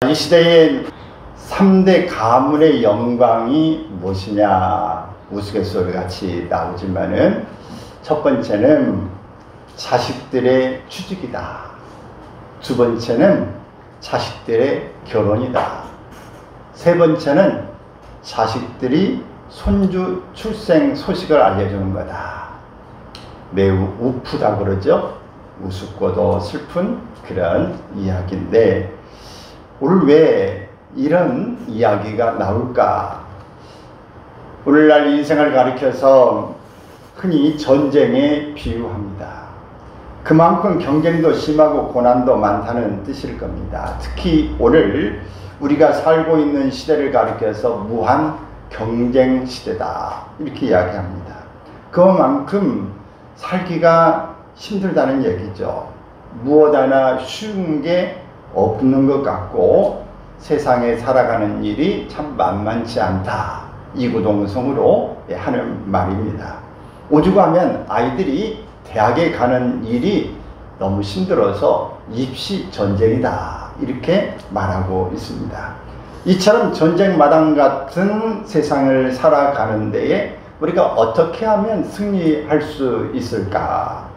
이 시대의 3대 가문의 영광이 무엇이냐 우스갯소리 같이 나오지만은 첫 번째는 자식들의 취직이다. 두 번째는 자식들의 결혼이다. 세 번째는 자식들이 손주 출생 소식을 알려주는 거다. 매우 우프다 그러죠. 우습고도 슬픈 그런 이야기인데 오늘 왜 이런 이야기가 나올까? 오늘날 인생을 가리켜서 흔히 전쟁에 비유합니다. 그만큼 경쟁도 심하고 고난도 많다는 뜻일 겁니다. 특히 오늘 우리가 살고 있는 시대를 가리켜서 무한 경쟁 시대다 이렇게 이야기합니다. 그만큼 살기가 힘들다는 얘기죠. 무엇 하나 쉬운 게 없는 것 같고 세상에 살아가는 일이 참 만만치 않다. 이구동성으로 하는 말입니다. 오죽하면 아이들이 대학에 가는 일이 너무 힘들어서 입시 전쟁이다 이렇게 말하고 있습니다. 이처럼 전쟁 마당 같은 세상을 살아가는 데에 우리가 어떻게 하면 승리할 수 있을까?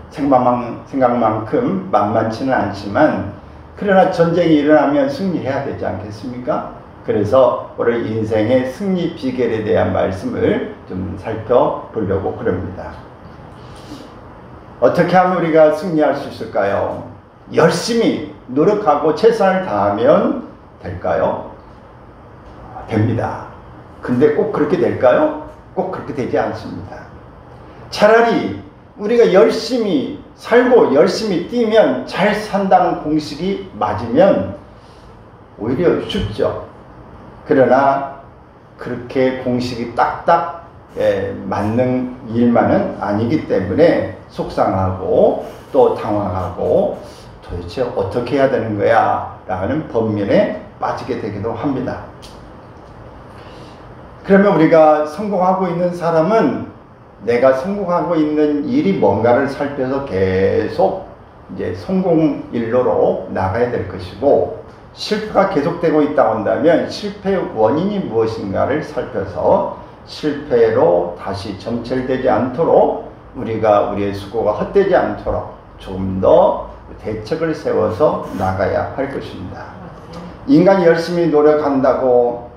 생각만큼 만만치는 않지만 그러나 전쟁이 일어나면 승리해야 되지 않겠습니까? 그래서 오늘 인생의 승리 비결에 대한 말씀을 좀 살펴보려고 그럽니다. 어떻게 하면 우리가 승리할 수 있을까요? 열심히 노력하고 최선을 다하면 될까요? 됩니다. 근데 꼭 그렇게 될까요? 꼭 그렇게 되지 않습니다. 차라리 우리가 열심히 살고 열심히 뛰면 잘 산다는 공식이 맞으면 오히려 쉽죠. 그러나 그렇게 공식이 딱딱 맞는 일만은 아니기 때문에 속상하고 또 당황하고 도대체 어떻게 해야 되는 거야 라는 번민에 빠지게 되기도 합니다. 그러면 우리가 성공하고 있는 사람은 내가 성공하고 있는 일이 뭔가를 살펴서 계속 이제 성공 일로로 나가야 될 것이고, 실패가 계속되고 있다고 한다면 실패의 원인이 무엇인가를 살펴서 실패로 다시 정체되지 않도록 우리의 수고가 헛되지 않도록 조금 더 대책을 세워서 나가야 할 것입니다. 인간이 열심히 노력한다고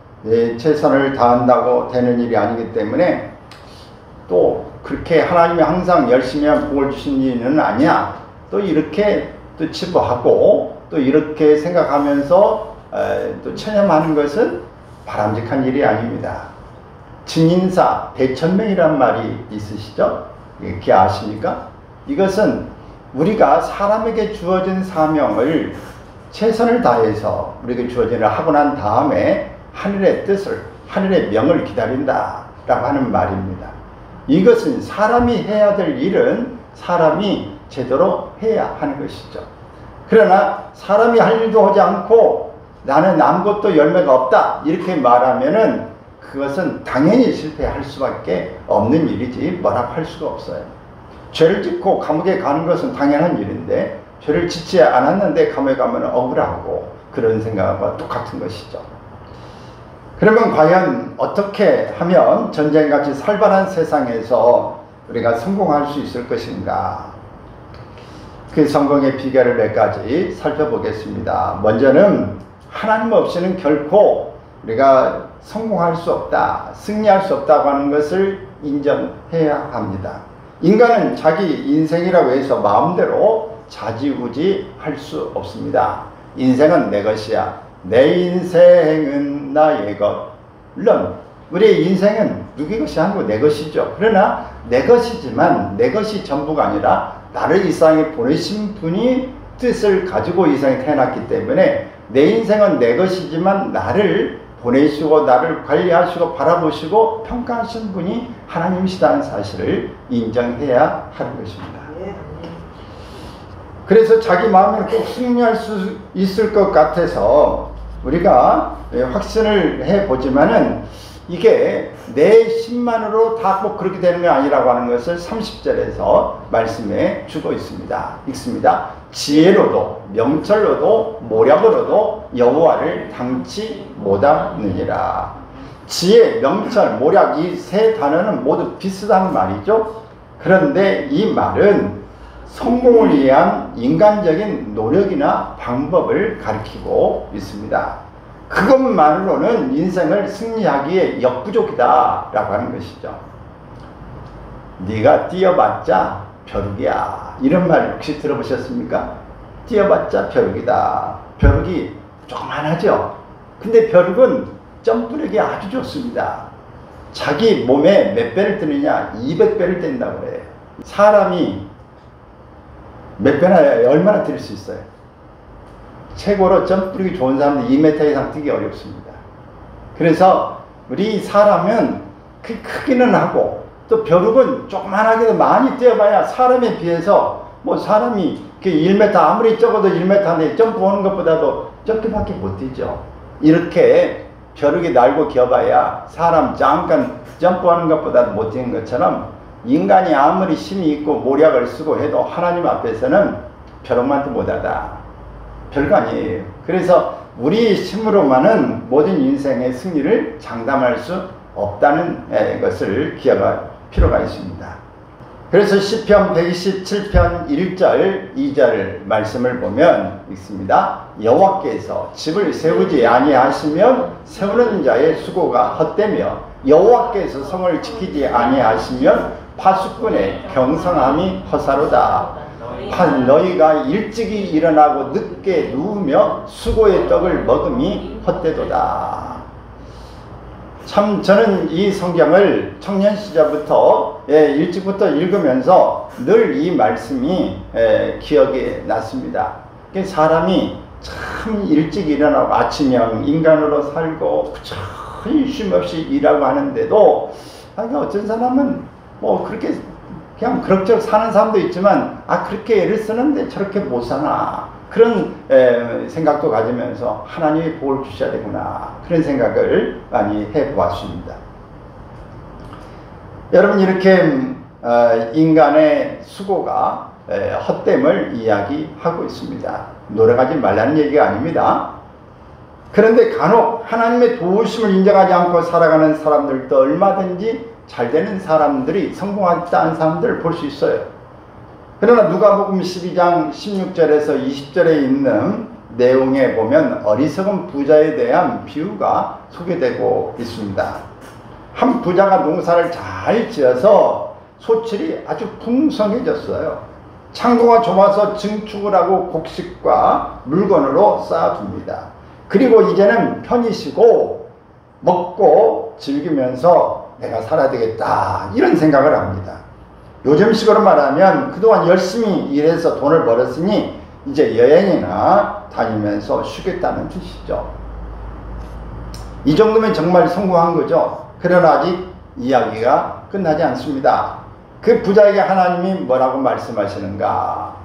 최선을 다한다고 되는 일이 아니기 때문에 또 그렇게 하나님이 항상 열심히 하면 복을 주신 일은 아니야. 또 이렇게 또 치부하고 또 이렇게 생각하면서 또 체념하는 것은 바람직한 일이 아닙니다. 증인사 대천명이란 말이 있으시죠? 이렇게 아십니까? 이것은 우리가 사람에게 주어진 사명을 최선을 다해서 우리에게 주어진 일을 하고 난 다음에 하늘의 뜻을, 하늘의 명을 기다린다 라고 하는 말입니다. 이것은 사람이 해야 될 일은 사람이 제대로 해야 하는 것이죠. 그러나 사람이 할 일도 하지 않고 나는 아무것도 열매가 없다 이렇게 말하면은 그것은 당연히 실패할 수밖에 없는 일이지 뭐라고 할 수가 없어요. 죄를 짓고 감옥에 가는 것은 당연한 일인데 죄를 짓지 않았는데 감옥에 가면 억울하고 그런 생각과 똑같은 것이죠. 그러면 과연 어떻게 하면 전쟁같이 살벌한 세상에서 우리가 성공할 수 있을 것인가? 그 성공의 비결을 몇 가지 살펴보겠습니다. 먼저는 하나님 없이는 결코 우리가 성공할 수 없다, 승리할 수 없다고 하는 것을 인정해야 합니다. 인간은 자기 인생이라고 해서 마음대로 좌지우지 할 수 없습니다. 인생은 내 것이야. 내 인생은 나의 것. 물론 우리의 인생은 누구의 것이 아니고 내 것이죠. 그러나 내 것이지만 내 것이 전부가 아니라 나를 이 세상에 보내신 분이 뜻을 가지고 이 세상에 태어났기 때문에 내 인생은 내 것이지만 나를 보내시고 나를 관리하시고 바라보시고 평가하신 분이 하나님이시다는 사실을 인정해야 하는 것입니다. 그래서 자기 마음에 꼭 승리할 수 있을 것 같아서 우리가 확신을 해보지만은 이게 내 힘만으로 다 꼭 그렇게 되는 게 아니라고 하는 것을 30절에서 말씀해 주고 있습니다. 읽습니다. 지혜로도 명철로도 모략으로도 여호와를 당치 못하느니라. 지혜, 명철, 모략 이 세 단어는 모두 비슷한 말이죠. 그런데 이 말은 성공을 위한 인간적인 노력이나 방법을 가리키고 있습니다. 그것만으로는 인생을 승리하기에 역부족이다 라고 하는 것이죠. 네가 뛰어봤자 벼룩이야. 이런 말 혹시 들어보셨습니까? 뛰어봤자 벼룩이다. 벼룩이 조그만하죠. 근데 벼룩은 점프력이 아주 좋습니다. 자기 몸에 몇 배를 뜨느냐? 200배를 뜬다고 그래요. 사람이 몇 배나 얼마나 뛸 수 있어요? 최고로 점프력이 좋은 사람들 2m 이상 뛰기 어렵습니다. 그래서 우리 사람은 그 크기는 하고 또 벼룩은 조그만하게도 많이 뛰어봐야 사람에 비해서 뭐 사람이 1m 아무리 적어도 1m인데 점프하는 것보다도 적게밖에 못 뛰죠. 이렇게 벼룩이 날고 기어봐야 사람 잠깐 점프하는 것보다도 못 뛰는 것처럼 인간이 아무리 힘이 있고 모략을 쓰고 해도 하나님 앞에서는 벼룩만도 못하다. 별거 아니에요. 그래서 우리 힘으로만은 모든 인생의 승리를 장담할 수 없다는 것을 기억할 필요가 있습니다. 그래서 시편 127편 1절 2절 말씀을 보면 있습니다. 여호와께서 집을 세우지 아니하시면 세우는 자의 수고가 헛되며 여호와께서 성을 지키지 아니하시면 파수꾼의 경성함이 허사로다. 너희가 일찍이 일어나고 늦게 누우며 수고의 떡을 먹음이 헛되도다. 참 저는 이 성경을 청년 시절부터 일찍부터 읽으면서 늘 이 말씀이 기억에 났습니다. 사람이 참 일찍 일어나고 아침형 인간으로 살고 부처히 쉼 없이 일하고 하는데도 어떤 사람은 뭐 그렇게 그냥 그럭저럭 사는 사람도 있지만 그렇게 애를 쓰는데 저렇게 못 사나 그런 생각도 가지면서 하나님이 복을 주셔야 되구나 그런 생각을 많이 해보았습니다. 여러분 이렇게 인간의 수고가 헛됨을 이야기하고 있습니다. 노력하지 말라는 얘기가 아닙니다. 그런데 간혹 하나님의 도우심을 인정하지 않고 살아가는 사람들도 얼마든지 잘되는 사람들이 성공했다는 사람들을 볼 수 있어요. 그러나 누가복음 12장 16절에서 20절에 있는 내용에 보면 어리석은 부자에 대한 비유가 소개되고 있습니다. 한 부자가 농사를 잘 지어서 소출이 아주 풍성해졌어요. 창고가 좁아서 증축을 하고 곡식과 물건으로 쌓아둡니다. 그리고 이제는 편히 쉬고 먹고 즐기면서 내가 살아야 되겠다 이런 생각을 합니다. 요즘식으로 말하면 그동안 열심히 일해서 돈을 벌었으니 이제 여행이나 다니면서 쉬겠다는 뜻이죠. 이 정도면 정말 성공한 거죠. 그러나 아직 이야기가 끝나지 않습니다. 그 부자에게 하나님이 뭐라고 말씀하시는가?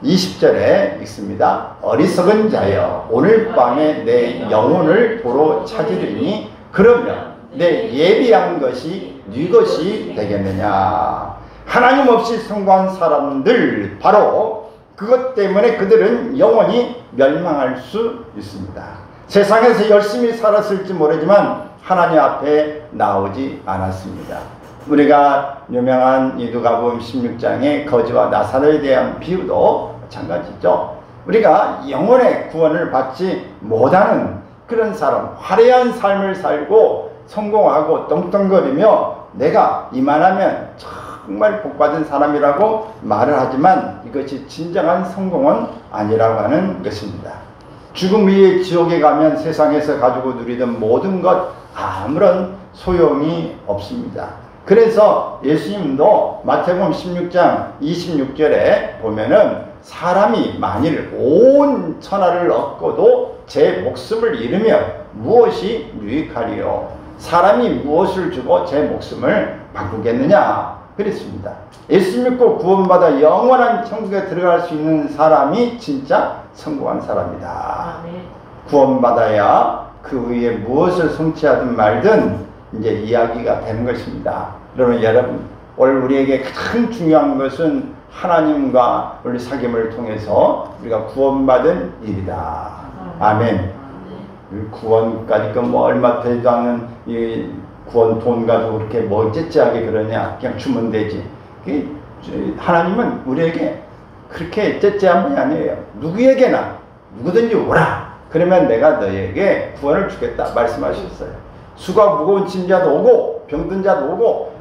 20절에 읽습니다. 어리석은 자여 오늘 밤에 내 영혼을 보러 찾으리니 그러면 내 예비한 것이 네 것이 되겠느냐. 하나님 없이 성공한 사람들 바로 그것 때문에 그들은 영원히 멸망할 수 있습니다. 세상에서 열심히 살았을지 모르지만 하나님 앞에 나오지 않았습니다. 우리가 유명한 누가복음 16장의 거지와 나사로에 대한 비유도 마찬가지죠. 우리가 영혼의 구원을 받지 못하는 그런 사람, 화려한 삶을 살고 성공하고 떵떵거리며 내가 이만하면 정말 복받은 사람이라고 말을 하지만 이것이 진정한 성공은 아니라고 하는 것입니다. 죽음 위에 지옥에 가면 세상에서 가지고 누리던 모든 것 아무런 소용이 없습니다. 그래서 예수님도 마태복음 16장 26절에 보면은 사람이 만일 온 천하를 얻고도 제 목숨을 잃으면 무엇이 유익하리요? 사람이 무엇을 주고 제 목숨을 바꾸겠느냐? 그랬습니다. 예수 믿고 구원받아 영원한 천국에 들어갈 수 있는 사람이 진짜 성공한 사람이다. 구원받아야 그 위에 무엇을 성취하든 말든 이제 이야기가 되는 것입니다. 그러면 여러분, 오늘 우리에게 가장 중요한 것은 하나님과 우리 사귐을 통해서 우리가 구원받은 일이다. 아멘. 구원까지 뭐 얼마 되지도 않는 이 구원 돈 가지고 그렇게 뭐 째째하게 그러냐. 그냥 주면 되지. 하나님은 우리에게 그렇게 째째한 분이 아니에요. 누구에게나 누구든지 오라. 그러면 내가 너에게 구원을 주겠다 말씀하셨어요. 수가 무거운 짐자도 오고 병든 자도 오고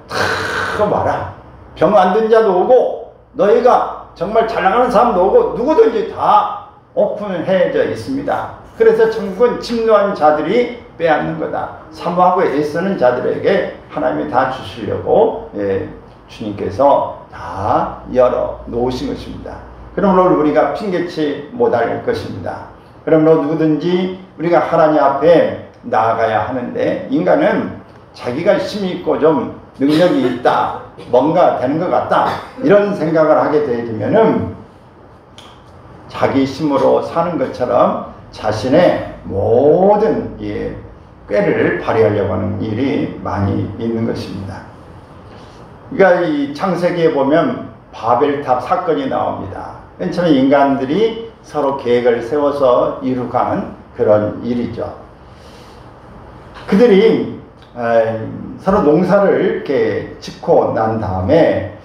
다 와라. 병 안 든 자도 오고 너희가 정말 잘 나가는 사람도 오고 누구든지 다 오픈해져 있습니다. 그래서 천국은 침노한 자들이 빼앗는 거다. 사모하고 애쓰는 자들에게 하나님이 다 주시려고 주님께서 다 열어 놓으신 것입니다. 그러므로 우리가 핑계치 못할 것입니다. 그러므로 누구든지 우리가 하나님 앞에 나아가야 하는데, 인간은 자기가 힘이 있고 좀 능력이 있다, 뭔가 되는 것 같다, 이런 생각을 하게 되면은 자기 힘으로 사는 것처럼 자신의 모든 꾀를 발휘하려고 하는 일이 많이 있는 것입니다. 그러니까 이 창세기에 보면 바벨탑 사건이 나옵니다. 맨 처음에 인간들이 서로 계획을 세워서 이룩하는 그런 일이죠. 그들이 서로 농사를 이렇게 짓고 난 다음에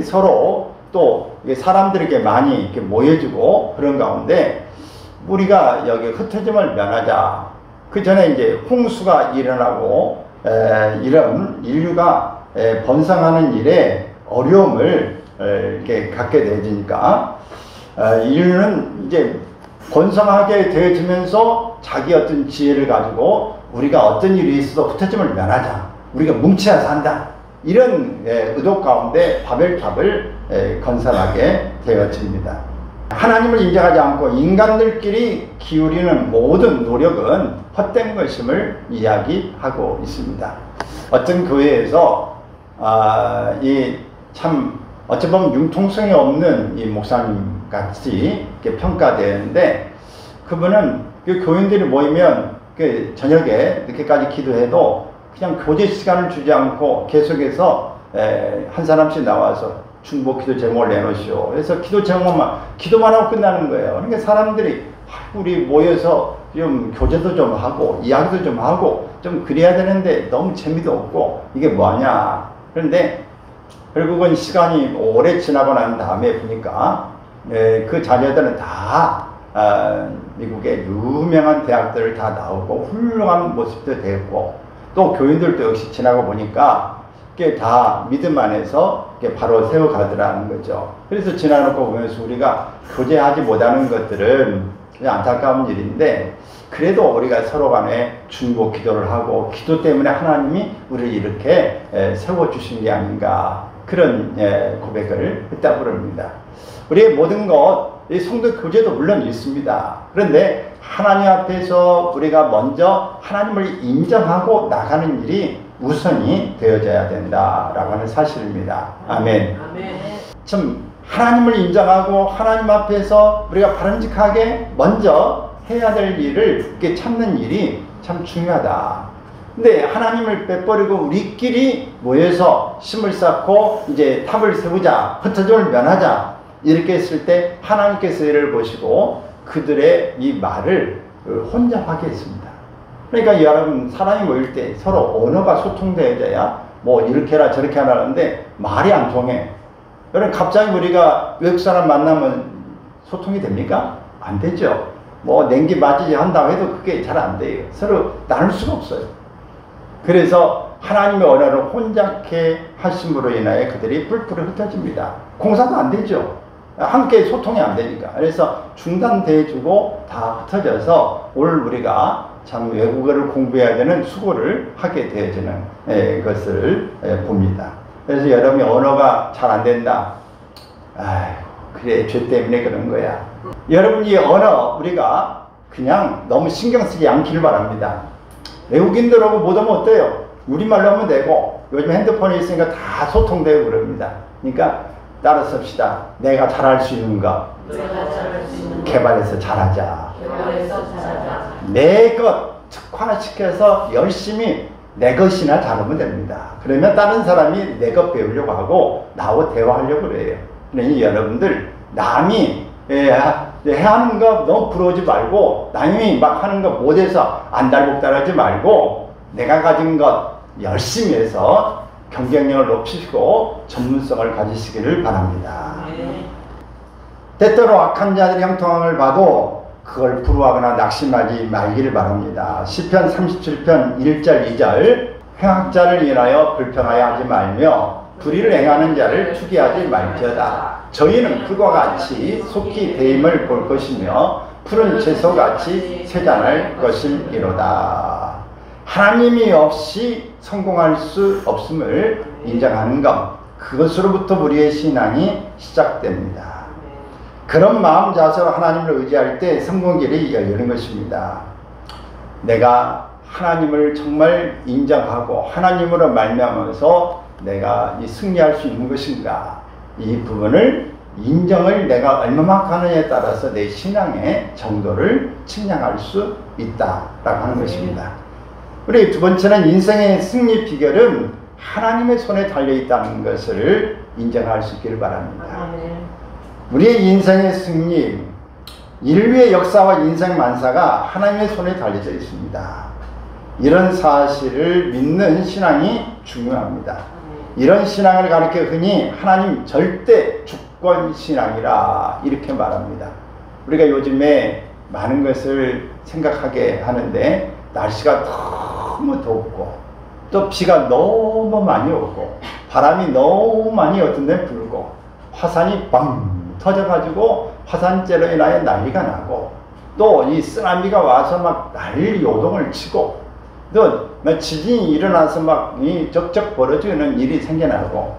서로 또 사람들에게 많이 이렇게 모여주고 그런 가운데 우리가 여기 흩어짐을 면하자. 그 전에 이제 홍수가 일어나고 이런 인류가 번성하는 일에 어려움을 이렇게 갖게 되니까 인류는 이제 번성하게 되어지면서 자기 어떤 지혜를 가지고 우리가 어떤 일이 있어도 흩어짐을 면하자. 우리가 뭉쳐야 산다. 이런 의도 가운데 바벨탑을 건설하게 되어집니다. 하나님을 인정하지 않고 인간들끼리 기울이는 모든 노력은 헛된 것임을 이야기하고 있습니다. 어떤 교회에서 참 어찌 보면 융통성이 없는 이 목사님 같이 이렇게 평가되는데, 그분은 그 교인들이 모이면 그 저녁에 늦게까지 기도해도 그냥 교제 시간을 주지 않고 계속해서 한 사람씩 나와서 중보 기도 제목을 내놓으시오. 그래서 기도 제목만 기도만 하고 끝나는 거예요. 그러니까 사람들이 우리 모여서 좀 교제도 좀 하고 이야기도 좀 하고 좀 그래야 되는데 너무 재미도 없고 이게 뭐하냐. 그런데 결국은 시간이 오래 지나고 난 다음에 보니까 그 자녀들은 다 미국의 유명한 대학들을 다 나오고 훌륭한 모습도 됐고, 또 교인들도 역시 지나고 보니까 그게 다 믿음 안에서 바로 세워가더라는 거죠. 그래서 지나놓고 보면서 우리가 교제하지 못하는 것들은 그냥 안타까운 일인데, 그래도 우리가 서로 간에 중보 기도를 하고 기도 때문에 하나님이 우리를 이렇게 세워주신 게 아닌가, 그런 고백을 했다고 그럽니다. 우리의 모든 것, 이 성도 교제도 물론 있습니다. 그런데 하나님 앞에서 우리가 먼저 하나님을 인정하고 나가는 일이 우선이 되어져야 된다라고 하는 사실입니다. 아멘. 참 하나님을 인정하고 하나님 앞에서 우리가 바람직하게 먼저 해야 될 일을 이렇게 찾는 일이 참 중요하다. 근데 하나님을 빼버리고 우리끼리 모여서 심을 쌓고 이제 탑을 세우자, 흩어짐을 면하자, 이렇게 했을 때 하나님께서 이를 보시고 그들의 이 말을 혼잡하게 했습니다. 그러니까 여러분, 사람이 모일 때 서로 언어가 소통되어져야 뭐 이렇게 해라 저렇게 하라는데 말이 안 통해. 여러분, 갑자기 우리가 외국 사람 만나면 소통이 됩니까? 안 되죠. 뭐 냉기 맞이지 한다고 해도 그게 잘 안 돼요. 서로 나눌 수가 없어요. 그래서 하나님의 언어를 혼잡케 하심으로 인하여 그들이 뿔뿔이 흩어집니다. 공사도 안 되죠. 함께 소통이 안 되니까. 그래서 중단돼주고 다 흩어져서 오늘 우리가 참 외국어를 공부해야 되는 수고를 하게 되어지는 것을 봅니다. 그래서 여러분이 언어가 잘 안 된다. 아이고, 그래, 죄 때문에 그런 거야. 여러분이 언어 우리가 그냥 너무 신경 쓰지 않기를 바랍니다. 외국인들하고 못 하면 어때요? 우리말로 하면 되고, 요즘 핸드폰이 있으니까 다 소통되고 그럽니다. 그러니까 따라 씁시다. 내가 잘할 수 있는 거 개발해서 잘하자. 내 것 특화시켜서 열심히 내 것이나 잘하면 됩니다. 그러면 다른 사람이 내 것 배우려고 하고 나하고 대화하려고 그래요. 그러니 여러분들 남이 하는 거 너무 부러워하지 말고 남이 막 하는 거 못해서 안달복달하지 말고 내가 가진 것 열심히 해서 경쟁력을 높이시고 전문성을 가지시기를 바랍니다. 때때로 악한 자들의 형통함을 봐도 그걸 부러워하거나 낙심하지 말기를 바랍니다. 시편 37편 1절 2절 행악자를 인하여 불평하여 하지 말며 불의를 행하는 자를 투기하지 말지어다. 저희는 그와 같이 속히 대임을 볼 것이며 푸른 채소같이 쇠잔할 것이미로다. 하나님이 없이 성공할 수 없음을 인정하는 것, 그것으로부터 우리의 신앙이 시작됩니다. 그런 마음 자세로 하나님을 의지할 때 성공길이 열리는 것입니다. 내가 하나님을 정말 인정하고 하나님으로 말미암아서 내가 승리할 수 있는 것인가, 이 부분을 인정을 내가 얼마만큼 하느냐에 따라서 내 신앙의 정도를 측량할 수 있다라고 하는 것입니다. 우리 두 번째는 인생의 승리 비결은 하나님의 손에 달려있다는 것을 인정할 수 있기를 바랍니다. 우리의 인생의 승리, 인류의 역사와 인생 만사가 하나님의 손에 달려져 있습니다. 이런 사실을 믿는 신앙이 중요합니다. 이런 신앙을 가리켜 흔히 하나님 절대 주권 신앙이라 이렇게 말합니다. 우리가 요즘에 많은 것을 생각하게 하는데 날씨가 너무 덥고 또 비가 너무 많이 오고 바람이 너무 많이 어떤 데 불고 화산이 빵 터져가지고 화산재로 인하여 난리가 나고 또 이 쓰나미가 와서 막 난리 요동을 치고 또 지진이 일어나서 막 이 적적 벌어지는 일이 생겨나고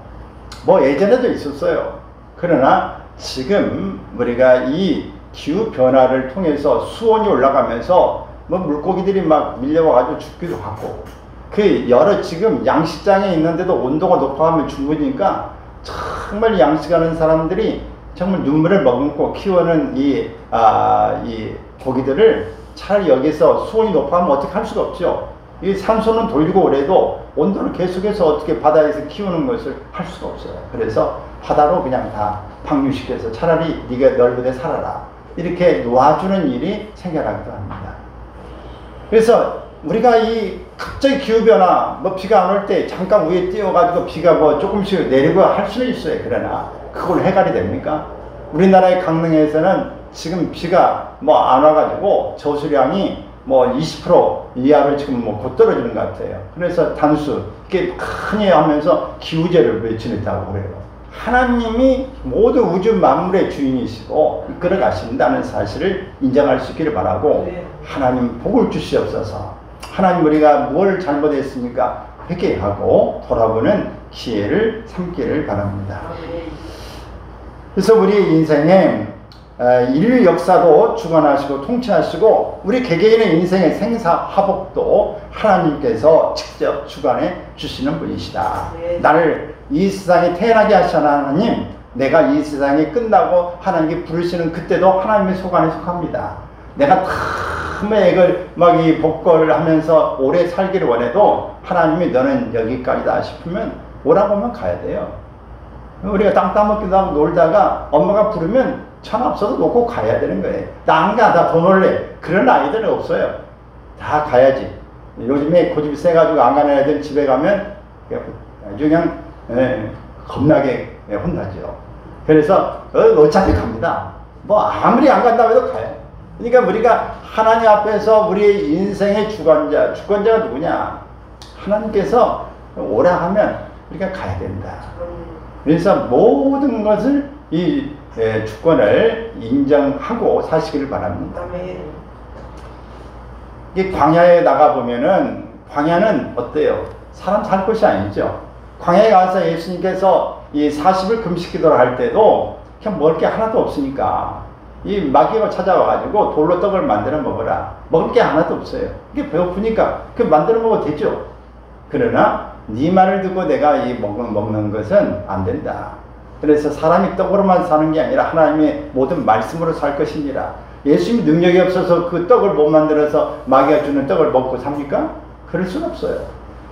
뭐 예전에도 있었어요. 그러나 지금 우리가 이 기후 변화를 통해서 수온이 올라가면서 뭐 물고기들이 막 밀려와가지고 죽기도 하고 그 여러 지금 양식장에 있는데도 온도가 높아가면 죽으니까 정말 양식하는 사람들이 정말 눈물을 머금고 키우는 이 고기들을 차라리 여기서 수온이 높아가면 어떻게 할 수가 없죠. 이 산소는 돌리고 그래도 온도를 계속해서 어떻게 바다에서 키우는 것을 할 수가 없어요. 그래서 바다로 그냥 다 방류시켜서 차라리 네가 넓은 데 살아라 이렇게 놓아주는 일이 생겨나기도 합니다. 그래서 우리가 이 갑자기 기후변화 뭐 비가 안 올 때 잠깐 위에 띄워가지고 비가 뭐 조금씩 내리고 할 수는 있어요. 그러나 그걸 해결이 됩니까? 우리나라의 강릉에서는 지금 비가 뭐 안 와가지고 저수량이 뭐 20% 이하로 지금 뭐 곧 떨어지는 것 같아요. 그래서 단수 이렇게 크게 하면서 기우제를 외치는다고 그래요. 하나님이 모든 우주 만물의 주인이시고 이끌어 가신다는 사실을 인정할 수 있기를 바라고 하나님 복을 주시옵소서. 하나님 우리가 뭘 잘못했습니까? 회개하고 돌아보는 기회를 삼기를 바랍니다. 그래서 우리 인생에 인류 역사도 주관하시고 통치하시고 우리 개개인의 인생의 생사화복도 하나님께서 직접 주관해 주시는 분이시다. 나를 이 세상에 태어나게 하신 하나님, 내가 이 세상이 끝나고 하나님께 부르시는 그때도 하나님의 소관에 속합니다. 내가 참 액을 막 이 복걸을 하면서 오래 살기를 원해도 하나님이 너는 여기까지다 싶으면 오라고 하면 가야 돼요. 우리가 땅 따먹기도 하고 놀다가 엄마가 부르면 천 없어도 놓고 가야 되는 거예요. 나 안 가, 나 더 놀래. 그런 아이들은 없어요. 다 가야지. 요즘에 고집이 세가지고 안 가는 애들 집에 가면 아주 그냥 겁나게 혼나죠. 그래서 어차피 갑니다. 뭐 아무리 안 간다고 해도 가요. 그러니까 우리가 하나님 앞에서 우리의 인생의 주권자가 누구냐? 하나님께서 오라 하면 우리가 가야 된다. 그래서 모든 것을 이 주권을 인정하고 사시기를 바랍니다. 이 광야에 나가보면은 광야는 어때요? 사람 살 곳이 아니죠. 광야에 가서 예수님께서 이 40일 금식 기도를 할 때도 그냥 먹을 게 하나도 없으니까 이 마귀가 찾아와가지고 돌로 떡을 만들어 먹어라. 먹을 게 하나도 없어요. 이게 배고프니까 그 만들어 먹어도 되죠. 그러나 네 말을 듣고 내가 이 먹는 것은 안 된다. 그래서 사람이 떡으로만 사는 게 아니라 하나님의 모든 말씀으로 살 것이니라. 예수님이 능력이 없어서 그 떡을 못 만들어서 마귀가 주는 떡을 먹고 삽니까? 그럴 수는 없어요.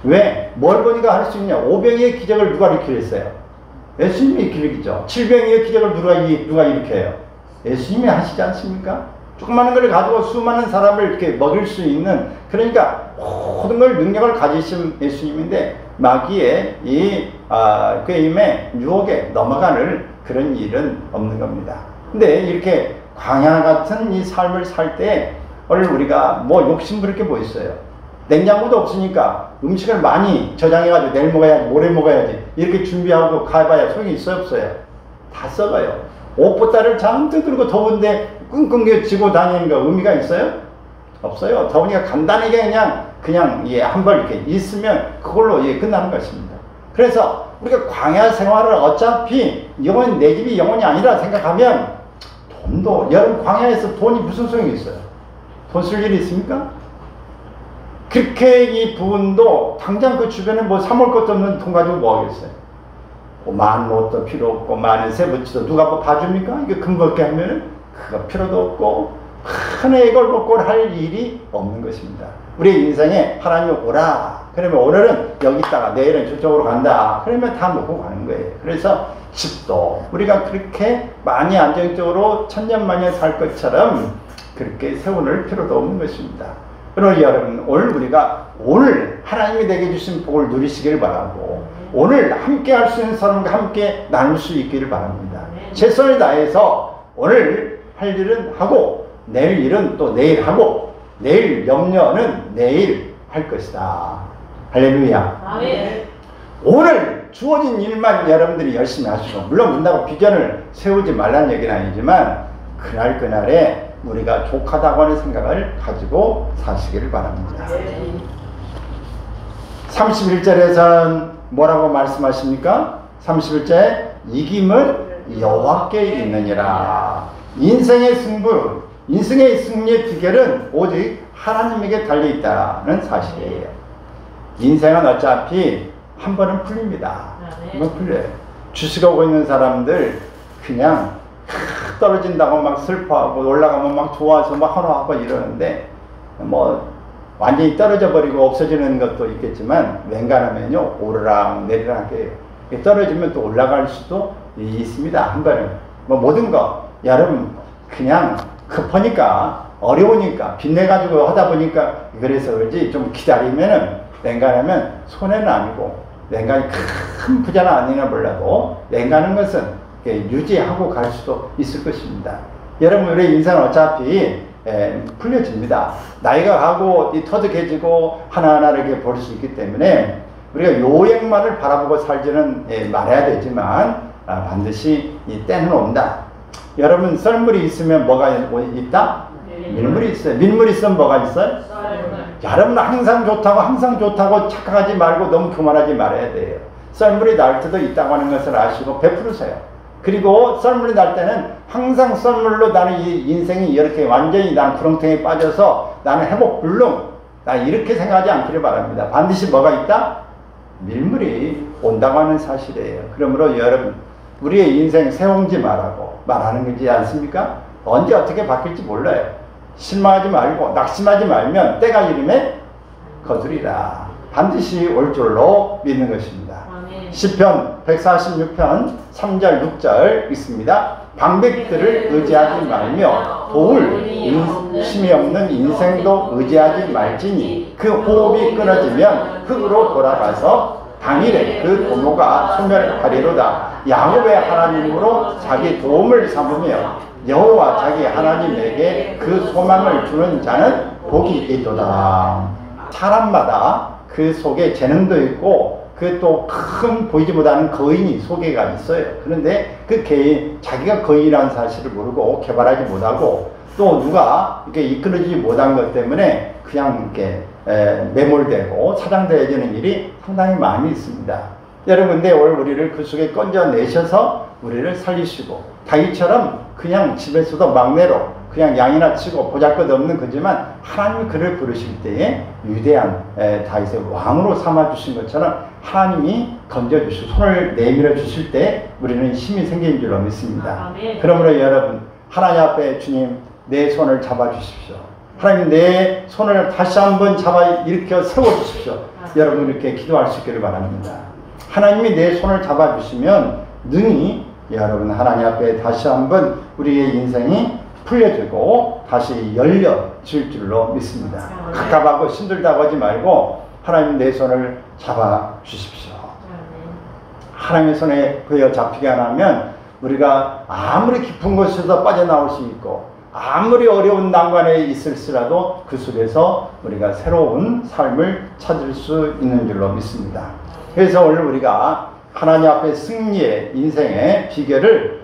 왜? 뭘 보니까 할 수 있냐? 5병의 기적을 누가 일으키겠어요? 예수님이 일으키죠. 7병의 기적을 누가 일으켜요? 예수님이 하시지 않습니까? 조그마한 걸 가지고 수많은 사람을 이렇게 먹일 수 있는, 그러니까 모든 걸 능력을 가지신 예수님인데 마귀의 이 꾀임에 유혹에 넘어가는 그런 일은 없는 겁니다. 근데 이렇게 광야 같은 이 삶을 살 때 오늘 우리가 뭐 욕심 그렇게 뭐 있어요? 냉장고도 없으니까 음식을 많이 저장해가지고 내일 먹어야지, 모레 먹어야지 이렇게 준비하고 가봐야 소용이 있어요, 없어요? 다 썩어요. 옷보따를 잔뜩 들고 더운데 끙끙거리고 다니는 거 의미가 있어요? 없어요. 더우니까 간단하게 그냥 한 벌 이렇게 있으면 그걸로 끝나는 것입니다. 그래서 우리가 광야 생활을 어차피 영원, 내 집이 영원이 아니라 생각하면 돈도, 여름 광야에서 돈이 무슨 소용이 있어요? 돈 쓸 일이 있습니까? 그렇게 이 부분도 당장 그 주변에 뭐 사먹을 것도 없는 돈 가지고 뭐 하겠어요? 많은 옷도 필요 없고 많은 새부치도 누가 뭐 봐줍니까? 이거 금벌게 하면은 그거 필요도 없고 큰 애걸복걸 할 일이 없는 것입니다. 우리 인생에 하나님이 오라 그러면 오늘은 여기 있다가 내일은 저쪽으로 간다 그러면 다 먹고 가는 거예요. 그래서 집도 우리가 그렇게 많이 안정적으로 천년만년 살 것처럼 그렇게 세워놓을 필요도 없는 것입니다. 그러나 여러분 오늘 하나님이 내게 주신 복을 누리시길 바라고 오늘 함께 할 수 있는 사람과 함께 나눌 수 있기를 바랍니다. 최선을 다해서 오늘 할 일은 하고 내일 일은 또 내일 하고 내일 염려는 내일 할 것이다. 할렐루야. 아멘. 오늘 주어진 일만 여러분들이 열심히 하시고 물론 문다고 비전을 세우지 말라는 얘기는 아니지만 그날그날에 우리가 족하다고 하는 생각을 가지고 사시기를 바랍니다. 31절에선 뭐라고 말씀하십니까? 31절에 이김은 여호와께 있느니라. 인생의 승부, 인생의 승리의 비결은 오직 하나님에게 달려있다는 사실이에요. 인생은 어차피 한 번은 풀립니다. 한번 풀려요. 주식 오고 있는 사람들 그냥 떨어진다고 막 슬퍼하고 올라가면 막 좋아서 막 환호하고 이러는데 뭐 완전히 떨어져 버리고 없어지는 것도 있겠지만 웬간하면요 오르락 내리락 해요. 떨어지면 또 올라갈 수도 있습니다. 한 번은 뭐 모든 거 여러분 그냥 급하니까 어려우니까 빚내가지고 하다 보니까 그래서 그런지 좀 기다리면은 웬간하면 손해는 아니고 웬간히 큰 부자는 아니나 몰라도 웬간한 것은 유지하고 갈 수도 있을 것입니다. 여러분 우리 인생은 어차피 풀려집니다. 나이가 가고 터득해지고 하나하나 이렇게 볼 수 있기 때문에 우리가 요행만을 바라보고 살지는 말아야 되지만 반드시 이 때는 온다. 여러분 썰물이 있으면 뭐가 있다? 밀물이 있어요. 밀물이 있으면 뭐가 있어요? 여러분 항상 좋다고 착각하지 말고 너무 교만하지 말아야 돼요. 썰물이 날 때도 있다고 하는 것을 아시고 베푸르세요. 그리고 썰물이 날 때는 항상 썰물로 나는 이 인생이 이렇게 완전히 나는 구렁텅이에 빠져서 나는 회복불능 나 이렇게 생각하지 않기를 바랍니다. 반드시 뭐가 있다? 밀물이 온다고 하는 사실이에요. 그러므로 여러분 우리의 인생 세웅지 말라고 말하는 거지 않습니까? 언제 어떻게 바뀔지 몰라요. 실망하지 말고 낙심하지 말면 때가 이름에 거두리라. 반드시 올 줄로 믿는 것입니다. 시편 146편 3절 6절 있습니다. 방백들을 의지하지 말며 도울 힘이 없는 인생도 의지하지 말지니 그 호흡이 끊어지면 흙으로 돌아가서 당일에 그 도모가 소멸하리로다. 야곱의 하나님으로 자기 도움을 삼으며 여호와 자기 하나님에게 그 소망을 주는 자는 복이 있도다. 사람마다 그 속에 재능도 있고 그 또 큰 보이지 못하는 거인이 속에가 있어요. 그런데 그 개인 자기가 거인이라는 사실을 모르고 개발하지 못하고 또 누가 이렇게 이끌어지지 못한 것 때문에 그냥 이렇게 매몰되고 사장되어지는 일이 상당히 많이 있습니다. 여러분 근데 오늘 우리를 그 속에 건져내셔서 우리를 살리시고 다윗처럼 그냥 집에서도 막내로 그냥 양이나 치고 보잘것없는 거지만 하나님이 그를 부르실 때에 위대한 다윗의 왕으로 삼아주신 것처럼 하나님이 건져주시고 손을 내밀어 주실 때 우리는 힘이 생기는 줄로 믿습니다. 그러므로 여러분 하나님 앞에 주님 내 손을 잡아주십시오. 하나님 내 손을 다시 한번 잡아 일으켜 세워주십시오. 여러분 이렇게 기도할 수 있기를 바랍니다. 하나님이 내 손을 잡아주시면 능히 여러분 하나님 앞에 다시 한번 우리의 인생이 풀려지고 다시 열려질 줄로 믿습니다. 갑갑하고 힘들다고 하지 말고 하나님 내 손을 잡아주십시오. 하나님의 손에 그여 잡히게 안 하면 우리가 아무리 깊은 곳에서 빠져나올 수 있고 아무리 어려운 난관에 있을지라도 그 속에서 우리가 새로운 삶을 찾을 수 있는 줄로 믿습니다. 그래서 오늘 우리가 하나님 앞에 승리의 인생의 비결을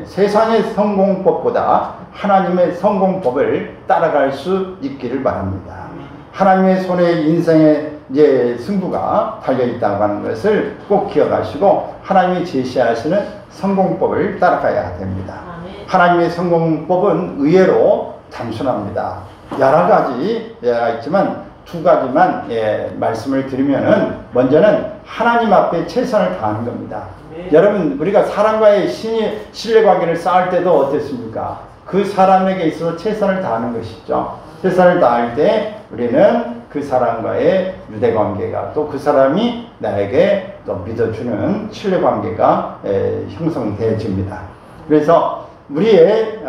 세상의 성공법보다 하나님의 성공법을 따라갈 수 있기를 바랍니다. 하나님의 손에 인생의 승부가 달려있다고 하는 것을 꼭 기억하시고 하나님이 제시하시는 성공법을 따라가야 됩니다. 하나님의 성공법은 의외로 단순합니다. 여러 가지가 있지만 두 가지만 말씀을 드리면은 먼저는 하나님 앞에 최선을 다하는 겁니다. 여러분 우리가 사람과의 신뢰관계를 쌓을 때도 어땠습니까? 그 사람에게 있어서 최선을 다하는 것이죠. 최선을 다할 때 우리는 그 사람과의 유대관계가 또 그 사람이 나에게 또 믿어주는 신뢰관계가 형성되어집니다. 그래서 우리의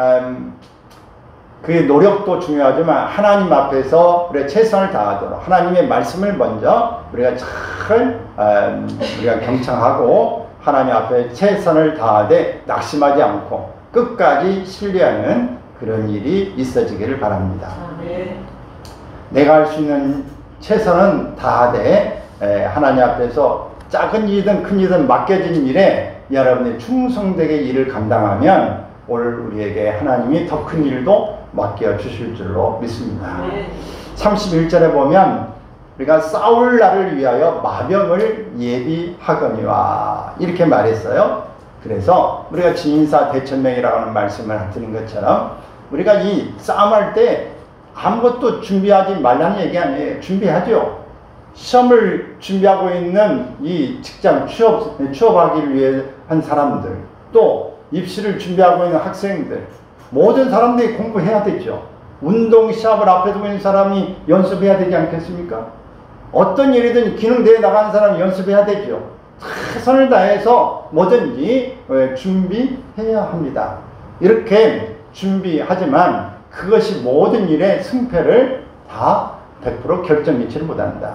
그 노력도 중요하지만 하나님 앞에서 우리가 최선을 다하도록 하나님의 말씀을 먼저 우리가 잘 우리가 경청하고 하나님 앞에 최선을 다하되 낙심하지 않고 끝까지 신뢰하는 그런 일이 있어지기를 바랍니다. 내가 할 수 있는 최선은 다하되 하나님 앞에서 작은 일이든 큰 일이든 맡겨진 일에 여러분이 충성되게 일을 감당하면 오늘 우리에게 하나님이 더 큰 일도 맡겨주실 줄로 믿습니다. 31절에 보면 우리가 싸울 날을 위하여 마병을 예비하거니와 이렇게 말했어요. 그래서 우리가 진인사 대천명이라고 하는 말씀을 드린 것처럼 우리가 이 싸움할 때 아무것도 준비하지 말라는 얘기 아니에요. 준비하죠. 시험을 준비하고 있는 이 직장 취업하기 위해 한 사람들 또 입시를 준비하고 있는 학생들 모든 사람들이 공부해야 되죠. 운동 시합을 앞에 두고 있는 사람이 연습해야 되지 않겠습니까? 어떤 일이든 기능대회 나가는 사람이 연습해야 되죠. 최선을 다해서 뭐든지 준비해야 합니다. 이렇게 준비하지만 그것이 모든 일의 승패를 다 100% 결정짓지를 못한다.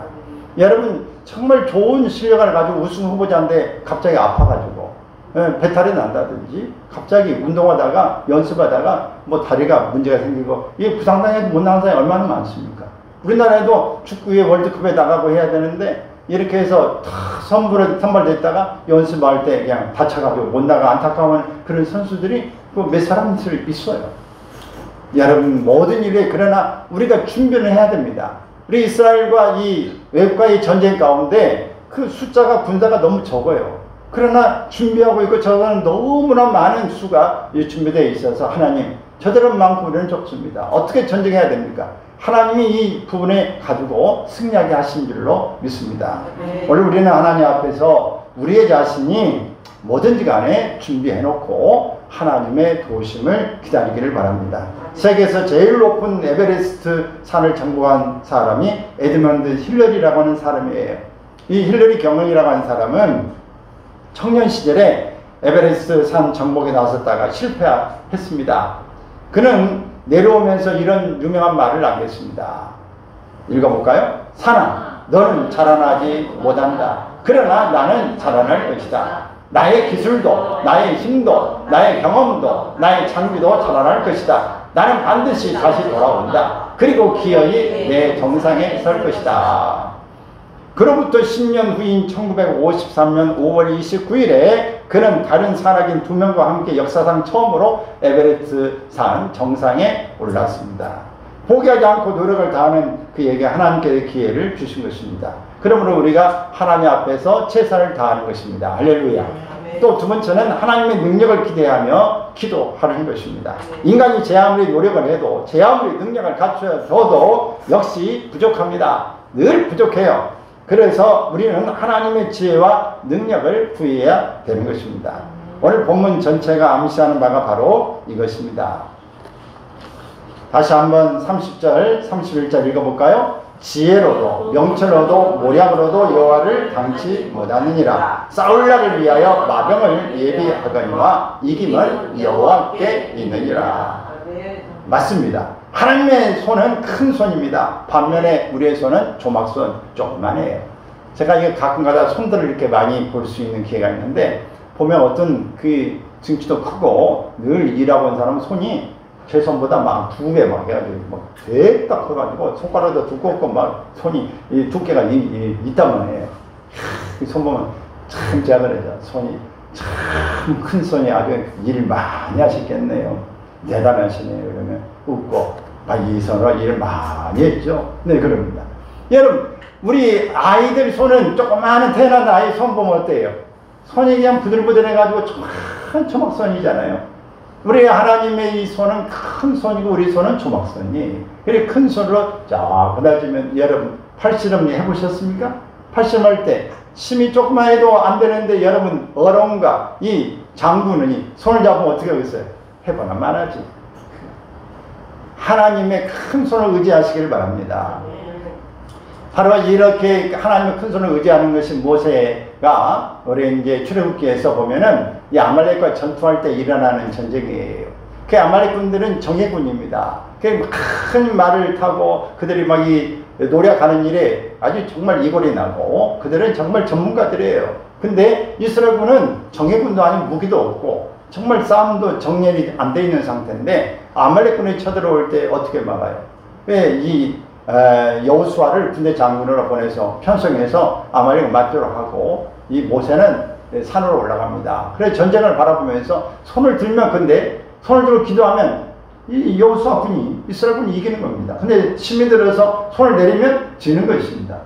여러분 정말 좋은 실력을 가지고 우승 후보자인데 갑자기 아파가지고 배탈이 난다든지 갑자기 운동하다가 연습하다가 뭐 다리가 문제가 생기고 이게 부상당해서 못 나간 사람이 얼마나 많습니까? 우리나라에도 축구의 월드컵에 나가고 해야 되는데 이렇게 해서 선발됐다가 연습할 때 그냥 다쳐가지고 못 나가 안타까운 그런 선수들이 몇 사람들 있어요. 여러분 모든 일에 그러나 우리가 준비를 해야 됩니다. 우리 이스라엘과 이 외국과의 전쟁 가운데 그 숫자가 군사가 너무 적어요. 그러나 준비하고 있고 저는 너무나 많은 수가 준비되어 있어서 하나님 저들은 많고 우리는 적습니다. 어떻게 전쟁해야 됩니까? 하나님이 이 부분에 가지고 승리하게 하신 줄로 믿습니다. 오늘 우리는 하나님 앞에서 우리의 자신이 뭐든지 간에 준비해놓고 하나님의 도우심을 기다리기를 바랍니다. 세계에서 제일 높은 에베레스트 산을 정복한 사람이 에드먼드 힐러리라고 하는 사람이에요. 이 힐러리 경영이라고 하는 사람은 청년 시절에 에베레스트 산 정복에 나섰다가 실패했습니다. 그는 내려오면서 이런 유명한 말을 남겼습니다. 읽어볼까요? 산아, 너는 자라나지 못한다. 그러나 나는 자라날 것이다. 나의 기술도, 나의 힘도, 나의 경험도, 나의 장비도 자라날 것이다. 나는 반드시 다시 돌아온다. 그리고 기어이 내 정상에 설 것이다. 그로부터 10년 후인 1953년 5월 29일에 그는 다른 산악인 2명과 함께 역사상 처음으로 에베레스트 산 정상에 올랐습니다. 포기하지 않고 노력을 다하는 그에게 하나님께서 기회를 주신 것입니다. 그러므로 우리가 하나님 앞에서 최선을 다하는 것입니다. 할렐루야. 또 두 번째는 하나님의 능력을 기대하며 기도하는 것입니다. 인간이 제 아무리 노력을 해도 제 아무리 능력을 갖춰도 역시 부족합니다. 늘 부족해요. 그래서 우리는 하나님의 지혜와 능력을 구해야 되는 것입니다. 오늘 본문 전체가 암시하는 바가 바로 이것입니다. 다시 한번 30절, 31절 읽어볼까요? 지혜로도 명철로도 모략으로도 여호와를 당치 못하느니라. 싸울 날을 위하여 마병을 예비하거니와 이김은 여호와께 있느니라. 맞습니다. 하나님의 손은 큰 손입니다. 반면에 우리의 손은 조막손, 조그만해요. 제가 이거 가끔가다 손들을 이렇게 많이 볼 수 있는 기회가 있는데, 보면 어떤 그 등치도 크고 늘 일하고 있는 사람은 손이 제 손보다 막 2배 막 해가지고 막 되게 커가지고 손가락도 두껍고 막 손이 이 두께가 있다만 해요. 손 보면 참 제가 그러죠. 손이 참 큰 손이 아주 일 많이 하셨겠네요. 대단하시네요. 그러면 웃고 이 손으로 일을 많이 했죠. 네, 그럽니다. 여러분, 우리 아이들 손은 조그마한 태어난 아이 손 보면 어때요? 손이 그냥 부들부들해가지고 조막손이잖아요. 우리 하나님의 이 손은 큰 손이고 우리 손은 조막손이. 그래 큰 손으로 쫙 그다지면 여러분 팔씨름 해보셨습니까? 팔씨름 할 때 힘이 조금만 해도 안 되는데 여러분 어른과 이 장군은 이 손을 잡으면 어떻게 하겠어요? 해보나 말하지. 하나님의 큰 손을 의지하시길 바랍니다. 바로 이렇게 하나님의 큰 손을 의지하는 것이 모세가 우리 이제 출애굽기에서 보면은 이 아말렉과 전투할 때 일어나는 전쟁이에요. 그 아말렉군들은 정예군입니다. 그 큰 말을 타고 그들이 막 이 노력하는 일에 아주 정말 이골이 나고 그들은 정말 전문가들이에요. 근데 이스라엘군은 정예군도 아니고 무기도 없고 정말 싸움도 정렬이 안 돼 있는 상태인데 아말렉군이 쳐들어올 때 어떻게 막아요? 왜 이 여호수아를 군대 장군으로 보내서 편성해서 아말렉을 맞도록 하고 이 모세는 산으로 올라갑니다. 그래서 전쟁을 바라보면서 손을 들면 근데 손을 들고 기도하면 이 여호수아 군이 이스라엘 군이 이기는 겁니다. 근데 힘이 들어서 손을 내리면 지는 것입니다.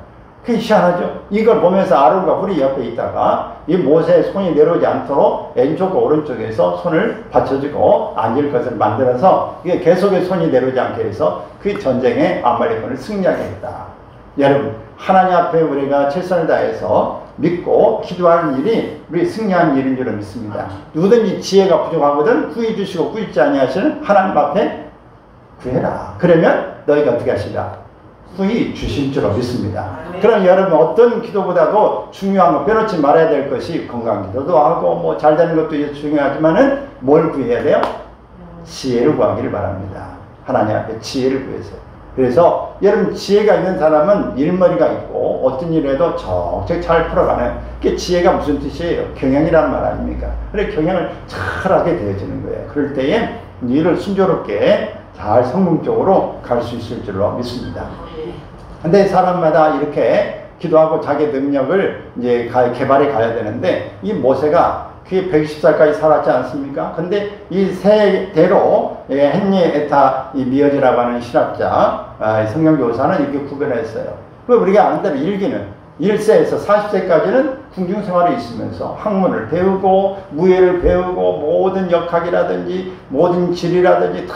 그게 희한하죠. 이걸 보면서 아론과 훌이 옆에 있다가 이 모세의 손이 내려오지 않도록 왼쪽과 오른쪽에서 손을 받쳐주고 앉을 것을 만들어서 이게 계속해서 손이 내려오지 않게 해서 그 전쟁에 아말렉군을 승리하게 했다. 여러분, 하나님 앞에 우리가 최선을 다해서 믿고 기도하는 일이 우리 승리하는 일인 줄 믿습니다. 누구든지 지혜가 부족하거든 구해 주시고 구하지 아니하시는 하나님 앞에 구해라. 그러면 너희가 어떻게 하시라? 후히 주실 줄로 믿습니다. 그럼 여러분 어떤 기도보다도 중요한 거 빼놓지 말아야 될 것이 건강 기도도 하고 뭐 잘 되는 것도 중요하지만은 뭘 구해야 돼요? 지혜를 구하기를 바랍니다. 하나님 앞에 지혜를 구해서. 그래서 여러분 지혜가 있는 사람은 일머리가 있고 어떤 일을 해도 적적 잘 풀어가는 그 지혜가 무슨 뜻이에요? 경영이라는 말 아닙니까? 그래 경영을 잘하게 되어지는 거예요. 그럴 때에 일을 순조롭게 잘 성공적으로 갈 수 있을 줄로 믿습니다. 근데 사람마다 이렇게 기도하고 자기 능력을 이제 개발해 가야 되는데 이 모세가 그게 110살까지 살았지 않습니까? 근데 이 세대로 헨리 에타 이 미어지라고 하는 신학자 성경교사는 이렇게 구별했어요. 우리가 아는 대로 일기는 1세에서 40세까지는 궁중생활에 있으면서 학문을 배우고 무예를 배우고 모든 역학이라든지 모든 지리라든지 다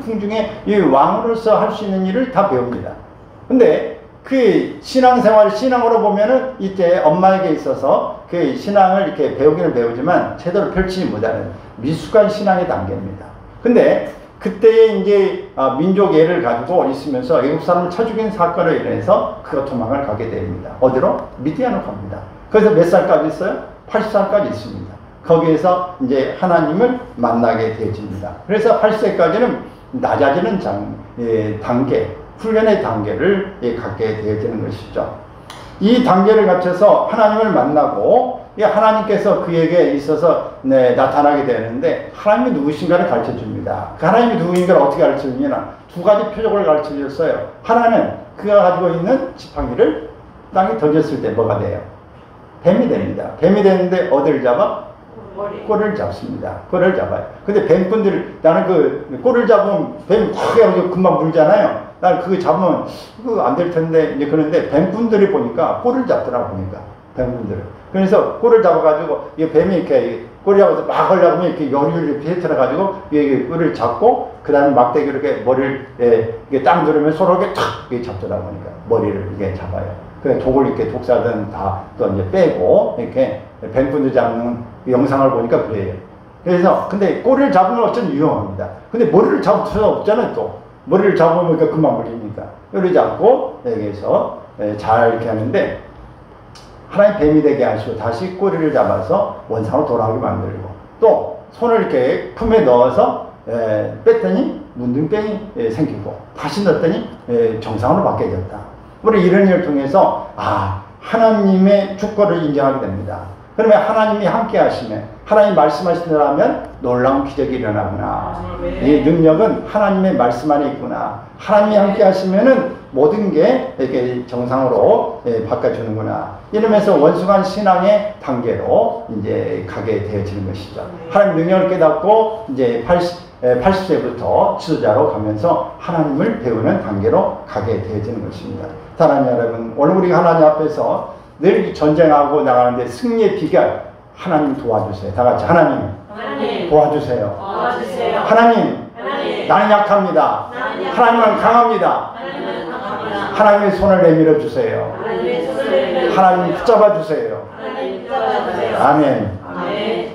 궁중에 이 왕으로서 할 수 있는 일을 다 배웁니다. 근데 그 신앙생활, 신앙으로 보면은 이때 엄마에게 있어서 그 신앙을 이렇게 배우기는 배우지만 제대로 펼치지 못하는 미숙한 신앙의 단계입니다. 근데 그때에 이제 민족 예를 가지고 있으면서 애국 사람을 쳐 죽인 사건으로 인해서 그 도망을 가게 됩니다. 어디로? 미디안으로 갑니다. 그래서 몇 살까지 있어요? 80살까지 있습니다. 거기에서 이제 하나님을 만나게 되어집니다. 그래서 80세까지는 낮아지는 단계, 훈련의 단계를 갖게 되어지는 것이죠. 이 단계를 갖춰서 하나님을 만나고 하나님께서 그에게 있어서 나타나게 되는데 하나님이 누구신가를 가르쳐 줍니다. 그 하나님이 누구인가를 어떻게 가르쳐 주냐면 두 가지 표적을 가르쳐 줬어요. 하나는 그가 가지고 있는 지팡이를 땅에 던졌을 때 뭐가 돼요? 뱀이 됩니다. 뱀이 되는데 어디를 잡아? 꼴을 잡습니다. 꼴을 잡아요. 근데 뱀꾼들, 나는 그 꼴을 잡으면 뱀 크게 하고 금방 물잖아요. 나는 그거 잡으면 그거 안 될 텐데 이제 그런데 뱀꾼들이 보니까 꼴을 잡더라고 보니까 뱀꾼들은. 그래서 꼴을 잡아가지고 이 뱀이 이렇게 꼬리 잡아서 막 하려고 하면 이렇게 요리를 비틀어가지고 이게 꼴을 잡고 그 다음에 막대기로 이렇게 머리를 이게 딱 누르면 서로 이렇게 탁 이렇게 잡더라고 보니까 머리를 이게 잡아요. 그 독을 이렇게 독사든 다 또 이제 빼고 이렇게 뱀꾼들 잡는 영상을 보니까 그래요. 그래서 근데 꼬리를 잡으면 어쩌면 위험합니다. 근데 머리를 잡을 수는 없잖아요 또. 머리를 잡으니까 금방 물립니다. 이러지 않고 여기에서 잘 이렇게 하는데 하나님 뱀이 되게 하시고 다시 꼬리를 잡아서 원상으로 돌아오게 만들고 또 손을 이렇게 품에 넣어서 뺐더니 문둥병이 생기고 다시 넣었더니 정상으로 바뀌어졌다. 우리 이런 일을 통해서 하나님의 주권을 인정하게 됩니다. 그러면 하나님이 함께 하시면 하나님 말씀하시더라면 놀라운 기적이 일어나구나. 이 능력은 하나님의 말씀 안에 있구나. 하나님이 함께 하시면은 모든 게 이렇게 정상으로 바꿔주는구나. 이러면서 원수간 신앙의 단계로 이제 가게 되어지는 것이죠. 하나님 능력을 깨닫고 이제 80세부터 지도자로 가면서 하나님을 배우는 단계로 가게 되어지는 것입니다. 사랑하는 여러분, 오늘 우리가 하나님 앞에서 늘 전쟁하고 나가는데 승리의 비결 하나님 도와주세요. 다 같이 하나님 도와주세요. 하나님 나는 약합니다. 하나님은 강합니다. 하나님의 손을 내밀어 주세요. 하나님 붙잡아 주세요. 아멘.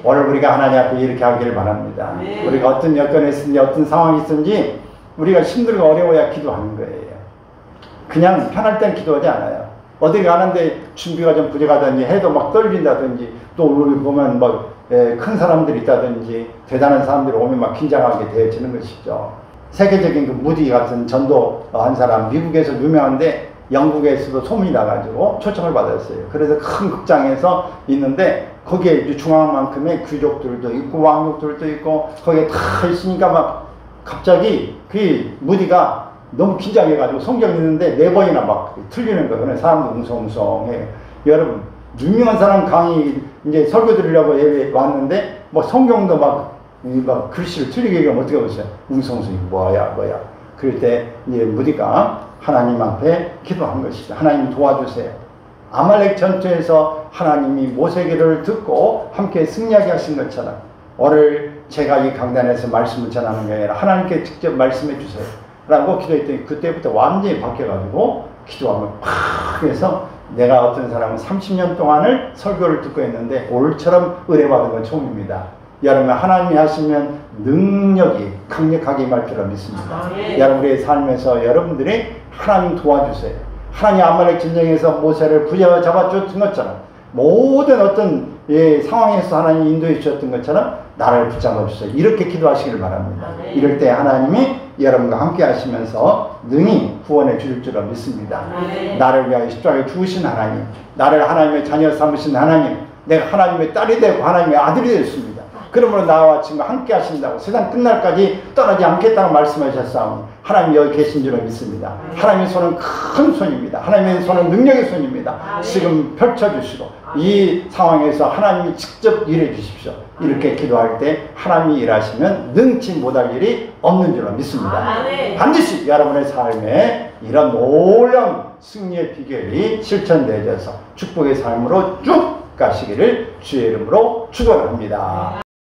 오늘 우리가 하나님 앞에 이렇게 하기를 바랍니다. 우리가 어떤 여건에 있든지 어떤 상황이 있든지 우리가 힘들고 어려워야 기도하는 거예요. 그냥 편할 땐 기도하지 않아요. 어디 가는데 준비가 좀 부족하든지 해도 막 떨린다든지 또 우리 보면 막 큰 사람들이 있다든지 대단한 사람들이 오면 막 긴장하게 되어지는 것이죠. 세계적인 그 무디 같은 전도한 사람 미국에서 유명한데 영국에서도 소문이 나가지고 초청을 받았어요. 그래서 큰 극장에서 있는데 거기에 중앙만큼의 귀족들도 있고 왕족들도 있고 거기에 다 있으니까 막 갑자기 그 무디가 너무 긴장해가지고 성경 읽는데 4번이나 막 틀리는 거예요. 사람도 웅성웅성해요. 여러분, 유명한 사람 강의 이제 설교 드리려고 예배 왔는데 뭐 성경도 막 글씨를 틀리게 얘기하면 어떻게 보세요? 웅성웅성이 뭐야. 그럴 때 이제 무디가 하나님 앞에 기도한 것이죠. 하나님 도와주세요. 아말렉 전투에서 하나님이 모세기를 듣고 함께 승리하게 하신 것처럼 오늘 제가 이 강단에서 말씀을 전하는 게 아니라 하나님께 직접 말씀해 주세요 라고 기도했더니 그때부터 완전히 바뀌어가지고 기도하면 팍 해서 내가 어떤 사람은 30년 동안을 설교를 듣고 있는데 올처럼 은혜받은 건 처음입니다. 여러분 하나님이 하시면 능력이 강력하게 임할 줄을 믿습니다. 여러분의 삶에서 여러분들이 하나님 도와주세요. 하나님 아말렉 전쟁에서 모세를 부여잡아 줬던 것처럼 모든 어떤 상황에서 하나님 인도해 주셨던 것처럼 나를 붙잡아 주세요. 이렇게 기도하시기를 바랍니다. 이럴 때 하나님이 여러분과 함께 하시면서 능히 구원해 주실 줄 믿습니다. 나를 위하여 십자가에 죽으신 하나님, 나를 하나님의 자녀 삼으신 하나님, 내가 하나님의 딸이 되고 하나님의 아들이 되었습니다. 그러므로 나와 지금 함께 하신다고 세상 끝날까지 떠나지 않겠다고 말씀하셨사오니 하나님이 여기 계신 줄 믿습니다. 하나님의 손은 큰 손입니다. 하나님의 손은 능력의 손입니다. 지금 펼쳐주시고 이 상황에서 하나님이 직접 일해 주십시오. 이렇게 기도할 때 하나님이 일하시면 능치 못할 일이 없는 줄로 믿습니다. 반드시 여러분의 삶에 이런 놀라운 승리의 비결이 실천되어져서 축복의 삶으로 쭉 가시기를 주의 이름으로 축원합니다.